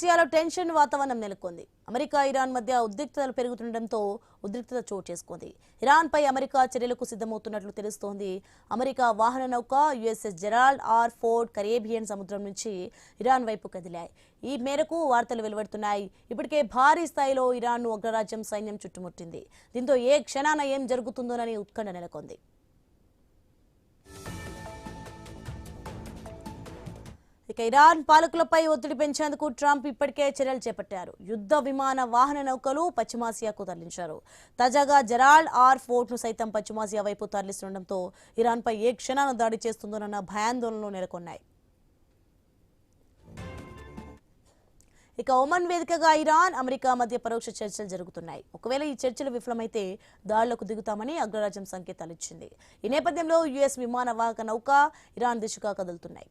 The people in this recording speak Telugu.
పశ్చిమాసియాలో టెన్షన్ వాతావరణం నెలకొంది. అమెరికా ఇరాన్ మధ్య ఉద్రిక్తతలు పెరుగుతుండటంతో ఉద్రిక్తత చోటు చేసుకుంది. ఇరాన్పై అమెరికా చర్యలకు సిద్ధమవుతున్నట్లు తెలుస్తోంది. అమెరికా వాహన నౌక USS Gerald R Ford Caribbean సముద్రం నుంచి ఇరాన్ వైపు కదిలాయి. ఈ మేరకు వార్తలు వెలువడుతున్నాయి. ఇప్పటికే భారీ స్థాయిలో ఇరాన్ను అగ్రరాజ్యం సైన్యం చుట్టుముట్టింది. దీంతో ఏ క్షణాన ఏం జరుగుతుందోనని ఉత్కంఠ నెలకొంది. ఇక ఇరాన్ పాలకులపై ఒత్తిడి పెంచేందుకు ట్రంప్ ఇప్పటికే చర్యలు చేపట్టారు. యుద్ధ విమాన వాహన నౌకలు పశ్చిమాసియాకు తరలించారు. తాజాగా జెరాల్డ్ ఆర్ ఫోర్డ్ ను సైతం పశ్చిమాసియా వైపు తరలిస్తుండటంతో ఇరాన్పై ఏ క్షణాన దాడి చేస్తుందోనన్న భయాందోళనలు నెలకొన్నాయి. ఇక ఒమన్ వేదికగా ఇరాన్, అమెరికా మధ్య పరోక్ష చర్చలు జరుగుతున్నాయి. ఒకవేళ ఈ చర్చలు విఫలమైతే దాడులకు దిగుతామని అగ్రరాజ్యం సంకేతాలు ఇచ్చింది. ఈ నేపథ్యంలో యుఎస్ విమాన వాహక నౌక ఇరాన్ దిశగా కదులుతున్నాయి.